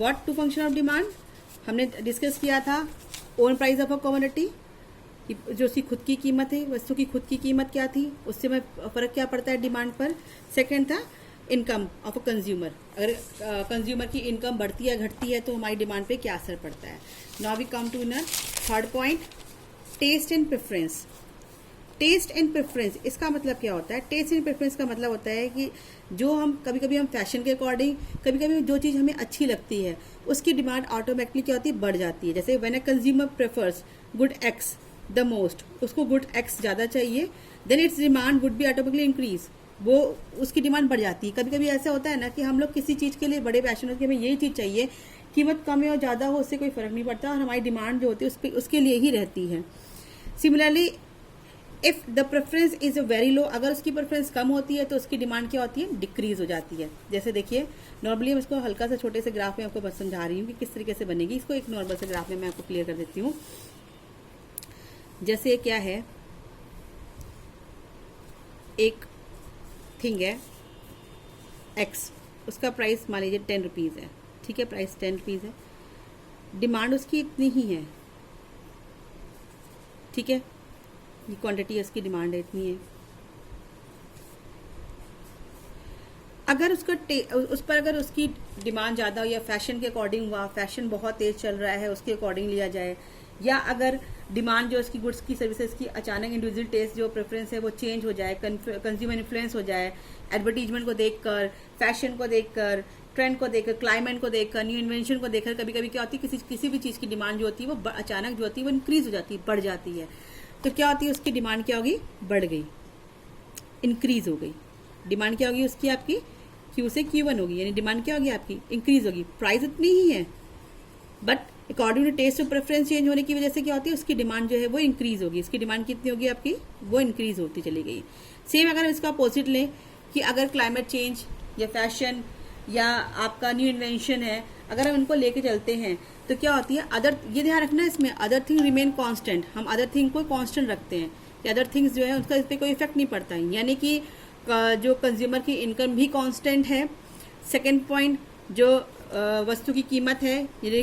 What to function of demand हमने discuss किया था। Own price of a commodity, जो उसकी खुद की कीमत है, वस्तु की खुद की कीमत क्या थी, उससे में फर्क क्या पड़ता है डिमांड पर। सेकंड था इनकम ऑफ अ कंज्यूमर, अगर कंज्यूमर की इनकम बढ़ती है घटती है तो हमारी डिमांड पे क्या असर पड़ता है। Now we come to third point, taste and preference. Taste and preference इसका मतलब क्या होता है। टेस्ट एंड प्रेफरेंस का मतलब होता है कि जो हम कभी कभी हम फैशन के अकॉर्डिंग, कभी कभी जो चीज़ हमें अच्छी लगती है उसकी डिमांड ऑटोमेटिकली क्या होती है, बढ़ जाती है। जैसे when a consumer prefers good X the most, उसको गुड एक्स ज़्यादा चाहिए, then its demand would be automatically increase, वो उसकी डिमांड बढ़ जाती है। कभी कभी ऐसा होता है ना कि हम लोग किसी चीज़ के लिए बड़े पैशन होते हैं, हमें यही चीज़ चाहिए, कीमत कम है और ज़्यादा हो उससे कोई फर्क नहीं पड़ता, और हमारी डिमांड जो होती है उसके लिए ही रहती है। Similarly if the preference is very low, अगर उसकी प्रेफरेंस कम होती है तो उसकी डिमांड क्या होती है, डिक्रीज हो जाती है। जैसे देखिए नॉर्मली मैं इसको हल्का सा छोटे से ग्राफ में आपको बस समझा रही हूँ कि किस तरीके से बनेगी। इसको एक नॉर्मल से ग्राफ में मैं आपको क्लियर कर देती हूँ। जैसे क्या है, एक थिंग है एक्स, उसका प्राइस मान लीजिए 10 रुपीज़ है, ठीक है, प्राइस 10 रुपीज़ है, डिमांड उसकी इतनी ही है, ठीक है, ये क्वांटिटी है उसकी, डिमांड है इतनी है। अगर उस पर अगर उसकी डिमांड ज़्यादा हो या फैशन के अकॉर्डिंग हुआ, फैशन बहुत तेज चल रहा है उसके अकॉर्डिंग लिया जाए, या अगर डिमांड जो उसकी गुड्स की सर्विसेज की अचानक इंडिविजुअल टेस्ट जो प्रेफरेंस है वो चेंज हो जाए, कंज्यूमर इन्फ्लुएंस हो जाए, एडवर्टीजमेंट को देखकर, फैशन को देखकर, ट्रेंड को देखकर, क्लाइमेट को देखकर, न्यू इन्वेंशन को देखकर, कभी कभी क्या होती है किसी भी चीज़ की डिमांड जो होती है वो अचानक जो होती है वो इंक्रीज हो जाती है, बढ़ जाती है। तो क्या होती है, उसकी डिमांड क्या होगी, बढ़ गई, इंक्रीज हो गई। डिमांड क्या होगी उसकी, आपकी Q से Q1 होगी, यानी डिमांड क्या होगी आपकी, इंक्रीज होगी। प्राइस उतनी ही है बट अकॉर्डिंग टू टेस्ट और प्रेफरेंस चेंज होने की वजह से क्या होती है, उसकी डिमांड जो है वो इंक्रीज होगी। इसकी डिमांड कितनी होगी आपकी, वो इंक्रीज होती चली गई। सेम अगर हम इसका अपोजिट लें कि अगर क्लाइमेट चेंज या फैशन या आपका न्यू इन्वेंशन है, अगर हम इनको लेके चलते हैं तो क्या होती है, अदर, ये ध्यान रखना है इसमें, अदर थिंग रिमेन कांस्टेंट, हम अदर थिंग को कांस्टेंट रखते हैं कि अदर थिंग्स जो है उसका इस पर कोई इफेक्ट नहीं पड़ता है, यानी कि जो कंज्यूमर की इनकम भी कांस्टेंट है। सेकंड पॉइंट, जो वस्तु की कीमत है यानी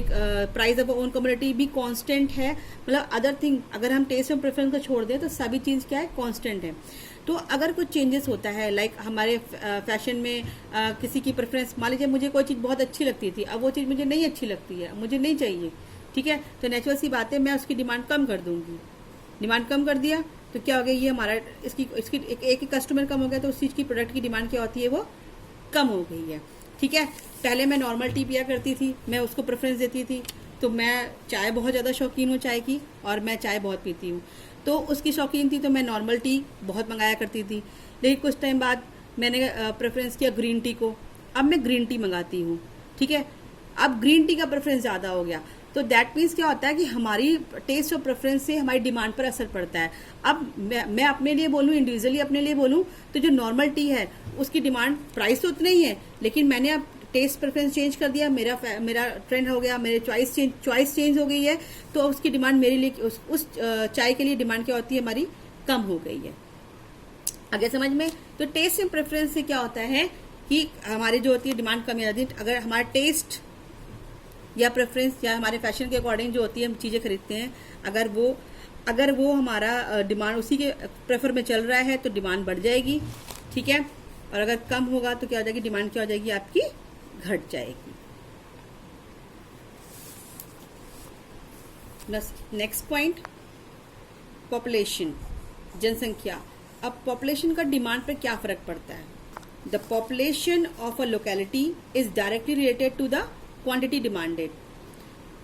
प्राइस ऑफ ओन कमोडिटी भी कांस्टेंट है, मतलब अदर थिंग अगर हम टेस्ट और प्रेफरेंस को छोड़ दें तो सभी चीज़ क्या है, कांस्टेंट है। तो अगर कुछ चेंजेस होता है, लाइक हमारे फैशन में किसी की प्रेफरेंस, मान लीजिए मुझे कोई चीज़ बहुत अच्छी लगती थी, अब वो चीज़ मुझे नहीं अच्छी लगती है, मुझे नहीं चाहिए, ठीक है, तो नेचुरल सी बात है मैं उसकी डिमांड कम कर दूंगी। डिमांड कम कर दिया तो क्या हो गया, ये हमारा इसकी एक कस्टमर कम हो गया तो उस चीज़ की प्रोडक्ट की डिमांड क्या होती है, वो कम हो गई है, ठीक है। पहले मैं नॉर्मल टी पिया करती थी, मैं उसको प्रेफरेंस देती थी, तो मैं चाय बहुत ज़्यादा शौकीन हूँ चाय की, और मैं चाय बहुत पीती हूँ, तो उसकी शौकीन थी तो मैं नॉर्मल टी बहुत मंगाया करती थी। लेकिन कुछ टाइम बाद मैंने प्रेफरेंस किया ग्रीन टी को, अब मैं ग्रीन टी मंगाती हूँ, ठीक है, अब ग्रीन टी का प्रेफरेंस ज़्यादा हो गया, तो दैट मीन्स क्या होता है कि हमारी टेस्ट और प्रेफरेंस से हमारी डिमांड पर असर पड़ता है। अब मैं अपने लिए बोलूँ, इंडिविजुअली अपने लिए बोलूँ, तो जो नॉर्मल टी है उसकी डिमांड, प्राइस तो उतना ही है, लेकिन मैंने अब टेस्ट प्रेफरेंस चेंज कर दिया, मेरा ट्रेंड हो गया, मेरे चॉइस चेंज हो गई है, तो उसकी डिमांड मेरे लिए उस चाय के लिए डिमांड क्या होती है, हमारी कम हो गई है। आगे समझ में, तो टेस्ट एंड प्रेफरेंस से क्या होता है कि हमारी जो होती है डिमांड कम हो जाती है। अगर हमारा टेस्ट या प्रेफरेंस या हमारे फैशन के अकॉर्डिंग जो होती है हम चीज़ें खरीदते हैं, अगर वो हमारा डिमांड उसी के प्रेफर में चल रहा है तो डिमांड बढ़ जाएगी, ठीक है, और अगर कम होगा तो क्या हो जाएगी, डिमांड क्या हो जाएगी आपकी, घट जाएगी। नेक्स्ट पॉइंट, पॉपुलेशन, जनसंख्या। अब पॉपुलेशन का डिमांड पर क्या फर्क पड़ता है। The population of a locality is directly related to the quantity demanded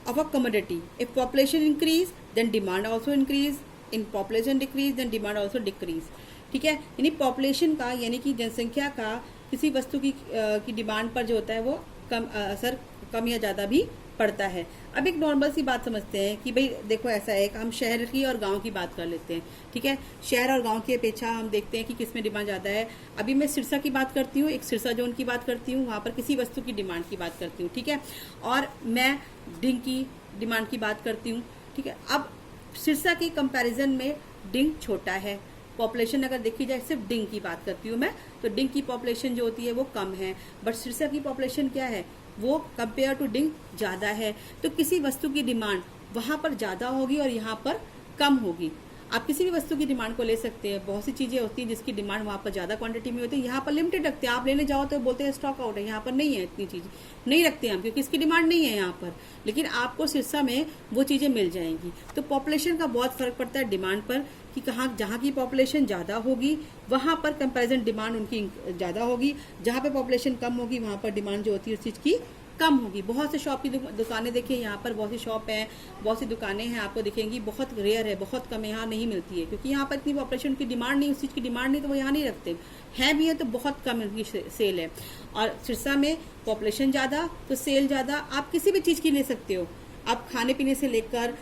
of a commodity. If population increase, then demand also increase. In population decrease, then demand also decrease. ठीक है, यानी population का यानी कि जनसंख्या का किसी वस्तु की डिमांड पर जो होता है वो असर कम या ज़्यादा भी पड़ता है। अब एक नॉर्मल सी बात समझते हैं कि भाई देखो ऐसा है, हम शहर की और गांव की बात कर लेते हैं, ठीक है। शहर और गांव की अपेक्षा हम देखते हैं कि किस में डिमांड ज़्यादा है। अभी मैं सिरसा की बात करती हूँ, एक सिरसा जोन की बात करती हूँ, वहाँ पर किसी वस्तु की डिमांड की बात करती हूँ, ठीक है, और मैं डिंग की डिमांड की बात करती हूँ, ठीक है। अब सिरसा के कंपैरिजन में डिंग छोटा है, पॉपुलेशन अगर देखी जाए, सिर्फ डिंग की बात करती हूँ मैं, तो डिंग की पॉपुलेशन जो होती है वो कम है, बट सिरसा की पॉपुलेशन क्या है, वो कंपेयर टू डिंग ज़्यादा है, तो किसी वस्तु की डिमांड वहाँ पर ज़्यादा होगी और यहाँ पर कम होगी। आप किसी भी वस्तु की डिमांड को ले सकते हैं, बहुत सी चीज़ें होती हैं जिसकी डिमांड वहाँ पर ज़्यादा क्वांटिटी में होती है, यहाँ पर लिमिटेड रखते हैं। आप लेने जाओ तो बोलते हैं स्टॉक आउट है, यहाँ पर नहीं है, इतनी चीज़ नहीं रखते हैं हम क्योंकि इसकी डिमांड नहीं है यहाँ पर, लेकिन आपको सिरसा में वो चीज़ें मिल जाएंगी। तो पॉपुलेशन का बहुत फर्क पड़ता है डिमांड पर कि कहाँ, जहाँ की पॉपुलेशन ज़्यादा होगी वहाँ पर कंपैरिजन डिमांड उनकी ज़्यादा होगी, जहाँ पे पॉपुलेशन कम होगी वहाँ पर डिमांड जो होती है उस चीज़ की कम होगी। बहुत से शॉप की दुकानें देखिए, यहाँ पर बहुत सी शॉप हैं, बहुत सी दुकानें हैं, आपको दिखेंगी, बहुत रेयर है, बहुत कम है, यहाँ नहीं मिलती है क्योंकि यहाँ पर इतनी पॉपुलेशन की डिमांड नहीं, उस चीज़ की डिमांड नहीं, तो वो यहाँ नहीं रखते हैं, भी है तो बहुत कम उनकी सेल है। और सिरसा में पॉपुलेशन ज़्यादा तो सेल ज़्यादा। आप किसी भी चीज़ की ले सकते हो, आप खाने पीने से लेकर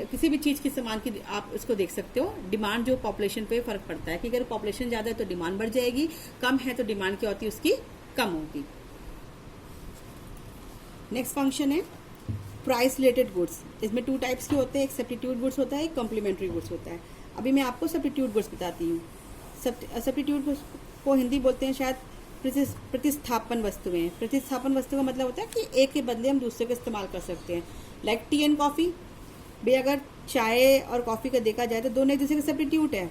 किसी भी चीज़ के सामान की आप उसको देख सकते हो। डिमांड जो पॉपुलेशन पे फ़र्क पड़ता है कि अगर पॉपुलेशन ज़्यादा है तो डिमांड बढ़ जाएगी, कम है तो डिमांड क्या होती है उसकी कम होगी। नेक्स्ट फंक्शन है प्राइस रिलेटेड गुड्स। इसमें 2 टाइप्स के होते हैं, एक सब्स्टिट्यूट गुड्स होता है, एक कॉम्प्लीमेंट्री गुड्स होता है। अभी मैं आपको सब्स्टिट्यूट गुड्स बताती हूँ। सब्स्टिट्यूट गुड्स को हिंदी बोलते हैं शायद प्रतिस्थापन वस्तुएं। प्रतिस्थापन वस्तु का मतलब होता है कि एक के बदले हम दूसरे का इस्तेमाल कर सकते हैं। लाइक टी एंड कॉफ़ी, भाई अगर चाय और कॉफ़ी का देखा जाए तो दोनों एक दूसरे के सब्स्टिट्यूट है,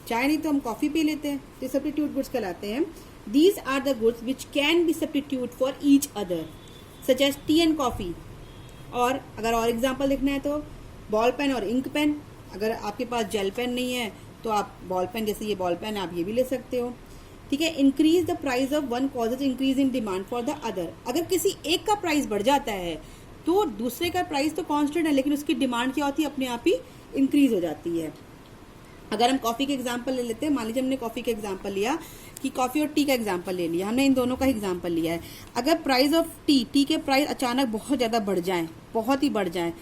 चाय नहीं तो हम कॉफ़ी पी लेते हैं, तो सब्स्टिट्यूट गुड्स कहलाते हैं। These are the goods which can be substitute for each other such as tea and coffee. और अगर और एग्जाम्पल देखना है तो बॉल पेन और इंक पेन। अगर आपके पास जेल पेन नहीं है तो आप बॉल पेन, जैसे ये बॉल पेन, आप ये भी ले सकते हो। ठीक है। Increase the price of one causes increase in demand for the other. अगर किसी एक का प्राइस बढ़ जाता है तो दूसरे का प्राइस तो कांस्टेंट है, लेकिन उसकी डिमांड क्या होती है, अपने आप ही इंक्रीज हो जाती है। अगर हम कॉफ़ी के एग्जाम्पल ले लेते हैं, मान लीजिए हमने कॉफ़ी का एग्जाम्पल लिया कि कॉफ़ी और टी का एग्जाम्पल ले लिया, हमने इन दोनों का एग्जाम्पल लिया है। अगर प्राइस ऑफ टी के प्राइस अचानक बहुत ज़्यादा बढ़ जाएं, बहुत ही बढ़ जाएं,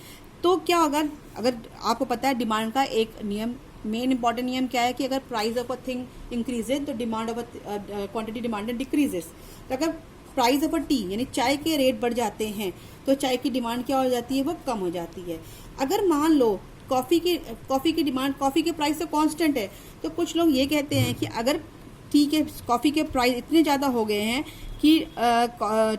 तो क्या होगा। अगर आपको पता है डिमांड का एक नियम, मेन इंपॉर्टेंट नियम क्या है कि अगर price of a thing increases तो demand of quantity demanded decreases. तो अगर प्राइस ऑफ अ टी यानी चाय के रेट बढ़ जाते हैं तो चाय की डिमांड क्या हो जाती है, वो कम हो जाती है। अगर मान लो कॉफ़ी की डिमांड, कॉफ़ी के प्राइस तो कांस्टेंट है, तो कुछ लोग ये कहते हैं कि अगर कॉफ़ी के प्राइस इतने ज़्यादा हो गए हैं कि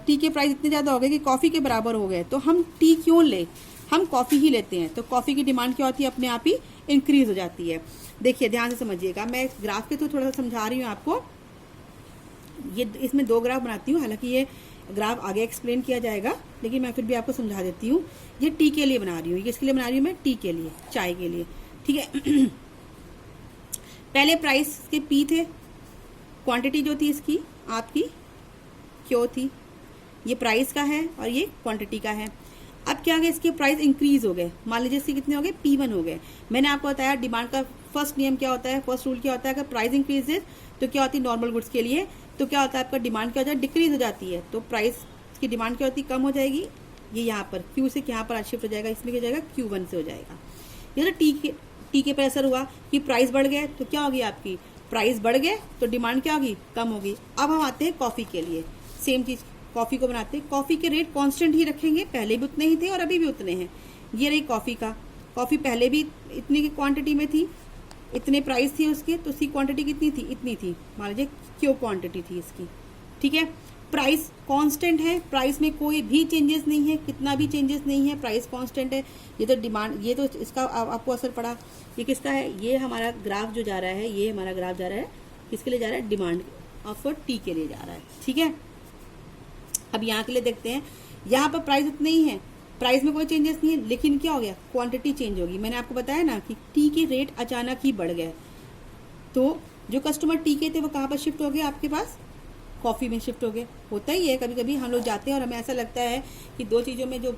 टी के प्राइस इतने ज़्यादा हो गए कि कॉफ़ी के बराबर हो गए, तो हम टी क्यों ले, हम कॉफ़ी ही लेते हैं। तो कॉफ़ी की डिमांड क्या होती है, अपने आप ही इंक्रीज हो जाती है। देखिए ध्यान से समझिएगा, मैं ग्राफ के थ्रू थोड़ा सा समझा रही हूँ आपको। ये इसमें 2 ग्राफ बनाती हूँ, हालांकि ये ग्राफ आगे एक्सप्लेन किया जाएगा, लेकिन मैं फिर भी आपको समझा देती हूँ। ये टी के लिए बना रही हूँ, ये किसके लिए बना रही हूँ मैं, टी के लिए, चाय के लिए। ठीक है। पहले प्राइस के पी थे, क्वांटिटी जो थी इसकी आपकी क्यों थी, ये प्राइस का है और ये क्वांटिटी का है। अब क्या हो गया, इसके प्राइस इंक्रीज हो गए। मान लीजिए इसके कितने हो गए, P1 हो गए। मैंने आपको बताया डिमांड का फर्स्ट नियम क्या होता है, फर्स्ट रूल क्या होता है, अगर प्राइस इंक्रीजेज तो क्या होती है, नॉर्मल गुड्स के लिए तो क्या होता है, आपका डिमांड क्या होता है, डिक्रीज हो जाती है। तो प्राइस की डिमांड क्या होती है, कम हो जाएगी। ये यहाँ पर Q से यहाँ पर शिफ्ट हो जाएगा, इसमें क्या हो जाएगा, Q1 से हो जाएगा। ये तो टी के पर असर हुआ कि प्राइस बढ़ गए, तो क्या होगी आपकी, प्राइस बढ़ गए तो डिमांड क्या होगी, कम होगी। अब हम आते हैं कॉफ़ी के लिए, सेम चीज़ कॉफ़ी को बनाते हैं। कॉफ़ी के रेट कांस्टेंट ही रखेंगे, पहले भी उतने ही थे और अभी भी उतने हैं। ये रही कॉफ़ी का, कॉफ़ी पहले भी इतनी की क्वांटिटी में थी, इतने प्राइस थी उसके, तो उसकी क्वांटिटी कितनी थी, इतनी थी, मान लीजिए क्यों क्वांटिटी थी इसकी। ठीक है। प्राइस कांस्टेंट है, प्राइस में कोई भी चेंजेस नहीं है, कितना भी चेंजेस नहीं है, प्राइस कांस्टेंट है। ये तो डिमांड, ये तो इसका आपको असर पड़ा। ये किसका है, ये हमारा ग्राफ जो जा रहा है, ये हमारा ग्राफ जा रहा है किसके लिए जा रहा है, डिमांड ऑफ टी के लिए जा रहा है। ठीक है। अब यहाँ के लिए देखते हैं, यहाँ पर प्राइस उतने ही है, प्राइस में कोई चेंजेस नहीं है, लेकिन क्या हो गया, क्वांटिटी चेंज होगी। मैंने आपको बताया ना कि टी के रेट अचानक ही बढ़ गए, तो जो कस्टमर टी के थे वो कहाँ पर शिफ्ट हो गए, आपके पास कॉफ़ी में शिफ्ट हो गए। होता ही है, कभी कभी हम लोग जाते हैं और हमें ऐसा लगता है कि 2 चीज़ों में जो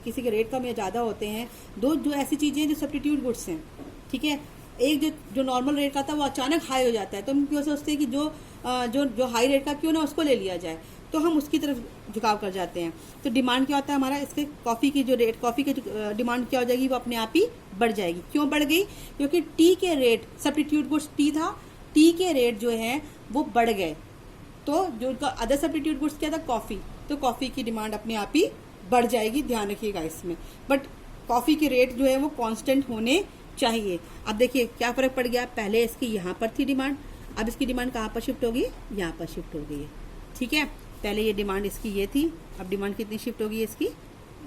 किसी के रेट कम या ज़्यादा होते हैं, दो ऐसी चीज़ें हैं जो सब्स्टिट्यूट गुड्स हैं। ठीक है। एक जो नॉर्मल रेट का था वो अचानक हाई हो जाता है, तो हम क्यों सोचते हैं कि जो हाई रेट का क्यों ना उसको ले लिया जाए, तो हम उसकी तरफ झुकाव कर जाते हैं। तो डिमांड क्या होता है हमारा, इसके कॉफ़ी की जो रेट, कॉफ़ी की डिमांड क्या हो जाएगी, वो अपने आप ही बढ़ जाएगी। क्यों बढ़ गई, क्योंकि टी के रेट, सब्स्टिट्यूट गुड्स टी था, टी के रेट जो है वो बढ़ गए, तो जो उनका अदर सब्स्टिट्यूट गुड्स क्या था, कॉफ़ी, तो कॉफ़ी की डिमांड अपने आप ही बढ़ जाएगी। ध्यान रखिएगा इसमें। बट कॉफ़ी के रेट जो है वो कांस्टेंट होने चाहिए। अब देखिए क्या फ़र्क पड़ गया, पहले इसकी यहाँ पर थी डिमांड, अब इसकी डिमांड कहाँ पर शिफ्ट होगी, यहाँ पर शिफ्ट हो गई है। ठीक है। पहले ये डिमांड इसकी ये थी, अब डिमांड कितनी शिफ्ट होगी इसकी,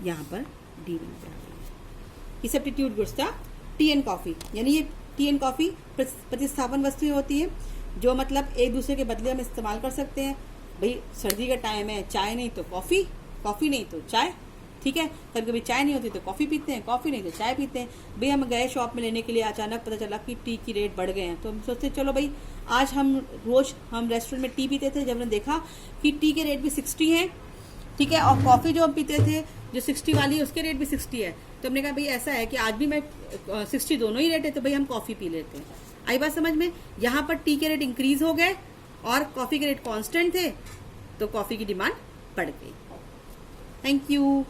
यहाँ पर डी में आ गई। ये सब्स्टिट्यूट गुड्स था टी एंड कॉफ़ी, यानी ये टी एंड कॉफ़ी प्रतिस्थापन वस्तुएं होती है जो मतलब एक दूसरे के बदले हम इस्तेमाल कर सकते हैं। भाई सर्दी का टाइम है, चाय नहीं तो कॉफ़ी, कॉफ़ी नहीं तो चाय, ठीक है। कभी कभी चाय नहीं होती तो कॉफ़ी पीते हैं, कॉफ़ी नहीं तो चाय पीते हैं। भाई हम गए शॉप में लेने के लिए, अचानक पता चला कि टी की रेट बढ़ गए हैं, तो हम सोचते चलो भाई आज हम रेस्टोरेंट में टी पीते थे, जब हमने देखा कि टी के रेट भी 60 हैं, ठीक है, और कॉफ़ी जो हम पीते थे जो 60 वाली है उसके रेट भी 60 है, तो हमने कहा भाई ऐसा है कि आज भी मैं 60 दोनों ही रेट है, तो भाई हम कॉफ़ी पी लेते हैं। आई बात समझ में? यहाँ पर टी के रेट इंक्रीज हो गए और कॉफ़ी के रेट कांस्टेंट थे, तो कॉफ़ी की डिमांड बढ़ गई। Thank you.